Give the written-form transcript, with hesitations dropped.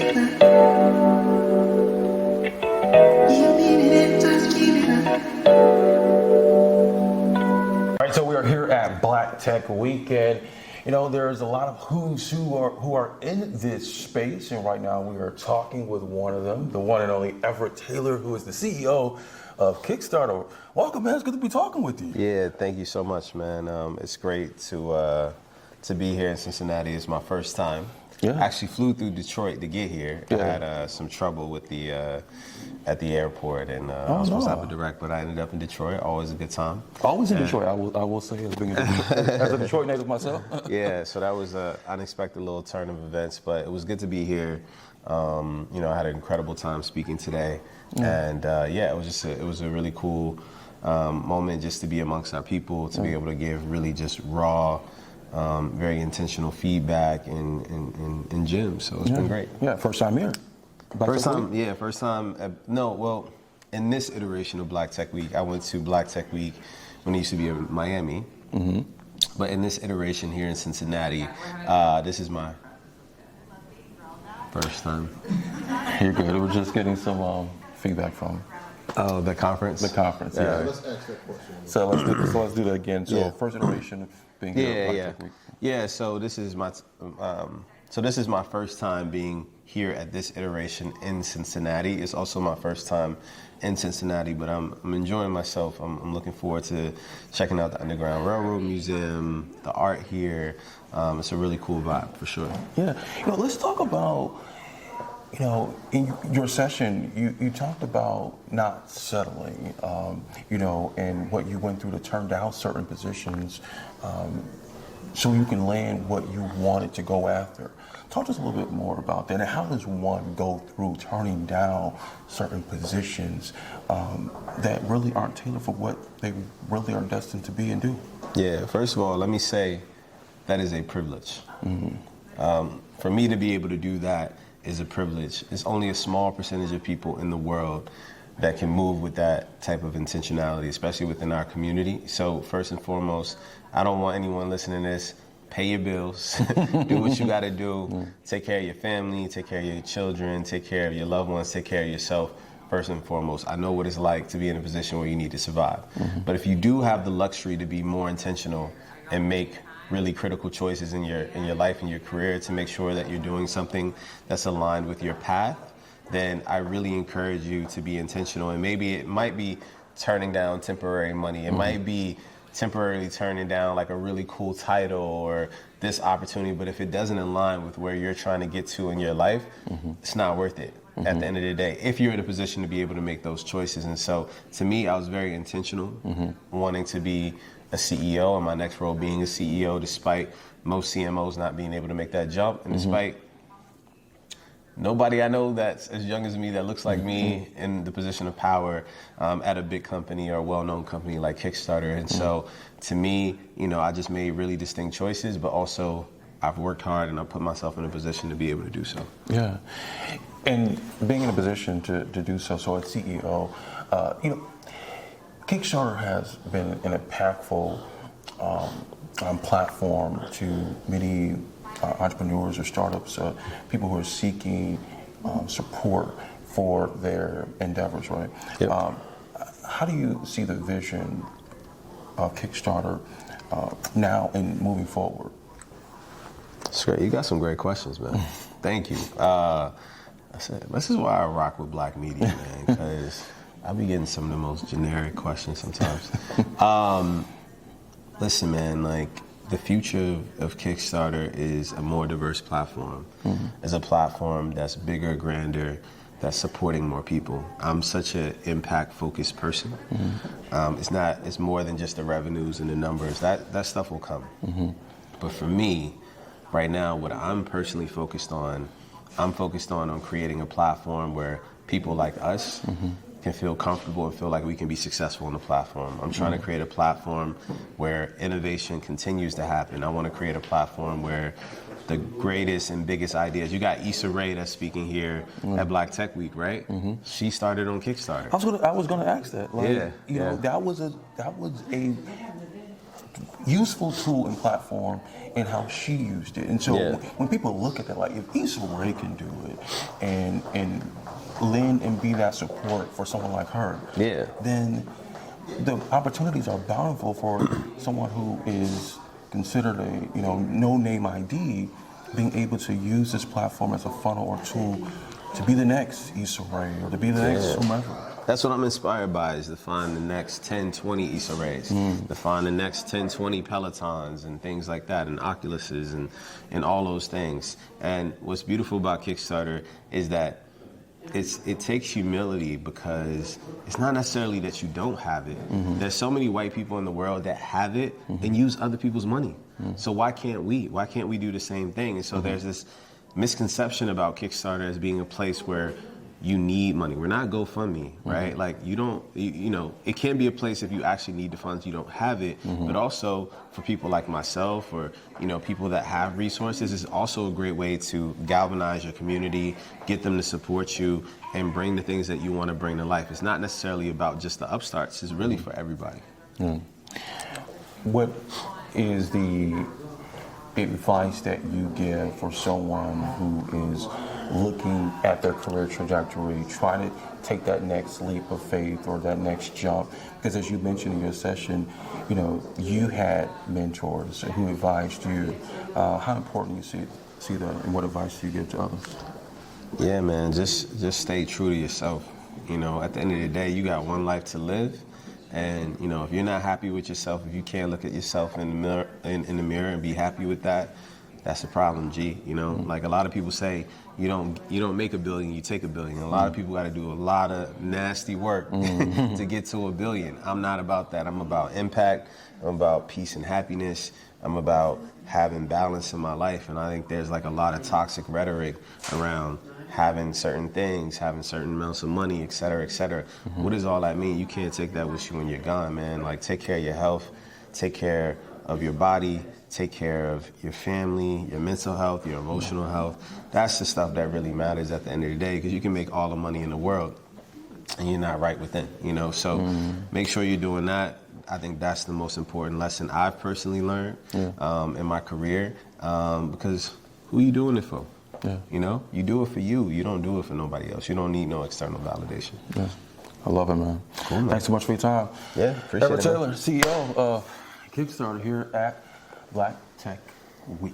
All right, so we are here at Black Tech Weekend. You know, there's a lot of who's who are in this space, and right now we are talking with one of them, the one and only Everette Taylor, who is the CEO of Kickstarter. Welcome, man. It's good to be talking with you. Yeah, thank you so much, man. It's great to be here in Cincinnati. It's my first time. Yeah. I actually flew through Detroit to get here. Yeah. I had some trouble with the at the airport, and I was supposed to have a direct, but I ended up in Detroit. Always a good time. Always in Detroit, I will say, as a Detroit native myself. Yeah, so that was an unexpected little turn of events, but it was good to be here. You know, I had an incredible time speaking today, and yeah, it was a really cool moment just to be amongst our people, to be able to give really just raw, very intentional feedback in gyms. So it's been great. Yeah, first time here. First time. No, well, in this iteration of Black Tech Week, I went to Black Tech Week when it used to be in Miami. Mm-hmm. But in this iteration here in Cincinnati, this is my first time. You're good. We're just getting some feedback from the conference. The conference, yeah. Let's ask that question. So let's do that again. So first iteration of being here at Black Tech Week. Yeah. So this is my first time being here at this iteration in Cincinnati. It's also my first time in Cincinnati, but I'm enjoying myself. I'm looking forward to checking out the Underground Railroad Museum, the art here. It's a really cool vibe for sure. Yeah. You know, let's talk about, you know, in your session, you talked about not settling, you know, and what you went through to turn down certain positions so you can land what you wanted to go after. Talk to us a little bit more about that, and how does one go through turning down certain positions that really aren't tailored for what they really are destined to be and do? Yeah, first of all, let me say that is a privilege. Mm-hmm. For me to be able to do that is a privilege. It's only a small percentage of people in the world that can move with that type of intentionality, especially within our community. So first and foremost, I don't want anyone listening to this, pay your bills, do what you gotta do, take care of your family, take care of your children, take care of your loved ones, take care of yourself. First and foremost, I know what it's like to be in a position where you need to survive. Mm-hmm. But if you do have the luxury to be more intentional and make really critical choices in your life and your career to make sure that you're doing something that's aligned with your path, then I really encourage you to be intentional. And maybe it might be turning down temporary money. It might be temporarily turning down like a really cool title or this opportunity, but if it doesn't align with where you're trying to get to in your life, it's not worth it at the end of the day, if you're in a position to be able to make those choices. And so to me, I was very intentional, wanting to be a CEO, and my next role being a CEO, despite most CMOs not being able to make that jump, and despite nobody I know that's as young as me that looks like me in the position of power at a big company or a well-known company like Kickstarter. And so to me, you know, I just made really distinct choices, but also I've worked hard and I've put myself in a position to be able to do so. Yeah. And being in a position to do so, as CEO, you know, Kickstarter has been an impactful platform to many entrepreneurs or startups, people who are seeking support for their endeavors, right? Yep. How do you see the vision of Kickstarter now and moving forward? That's great. You got some great questions, man. Thank you. This is why I rock with Black media, man, because I be getting some of the most generic questions sometimes. Listen, man, like, the future of Kickstarter is a more diverse platform. It's a platform that's bigger, grander, that's supporting more people. I'm such an impact-focused person. It's more than just the revenues and the numbers. That stuff will come. But for me, right now, what I'm personally focused on, creating a platform where people like us can feel comfortable and feel like we can be successful on the platform. I'm trying to create a platform where innovation continues to happen. I want to create a platform where the greatest and biggest ideas. You got Issa Rae that's speaking here at Black Tech Week, right? She started on Kickstarter. I was going to ask that. Like, Yeah, you know, that was a useful tool and platform and how she used it. And so when people look at that, like if Issa Rae can do it and lend and be that support for someone like her, then the opportunities are bountiful for someone who is considered a no-name ID, being able to use this platform as a funnel or tool to be the next Issa Rae or to be the next whomever. That's what I'm inspired by, is to find the next 10, 20 Issa Raes, to find the next 10, 20 Pelotons and things like that, and Oculuses and all those things. And what's beautiful about Kickstarter is that it takes humility, because it's not necessarily that you don't have it. There's so many white people in the world that have it and use other people's money. So why can't we? Why can't we do the same thing? And so there's this misconception about Kickstarter as being a place where you need money. We're not GoFundMe, right? Like you don't, it can be a place if you actually need the funds, you don't have it, but also for people like myself or, people that have resources, it's also a great way to galvanize your community, get them to support you, and bring the things that you want to bring to life. It's not necessarily about just the upstarts, it's really for everybody. What is the advice that you give for someone who is looking at their career trajectory, trying to take that next leap of faith or that next jump? Because as you mentioned in your session, you had mentors who advised you. How important you see that, and what advice do you give to others? Yeah, man, just stay true to yourself. At the end of the day, you got one life to live. And if you're not happy with yourself, if you can't look at yourself in the mirror, in the mirror and be happy with that, that's a problem, G. Like a lot of people say, you don't make $1 billion, you take $1 billion. A lot of people got to do a lot of nasty work to get to $1 billion. I'm not about that. I'm about impact. I'm about peace and happiness. I'm about having balance in my life. And I think there's like a lot of toxic rhetoric around having certain things, having certain amounts of money, et cetera, et cetera. What does all that mean? You can't take that with you when you're gone, man. Like, take care of your health, take care of your body, take care of your family, your mental health, your emotional health. That's the stuff that really matters at the end of the day, because you can make all the money in the world and you're not right within, So make sure you're doing that. I think that's the most important lesson I've personally learned in my career, because who are you doing it for? You do it for you. You don't do it for nobody else. You don't need no external validation. I love it, man. Cool, man. Thanks so much for your time. Yeah, appreciate it. Everette Taylor, CEO of Kickstarter, here at Black Tech Week.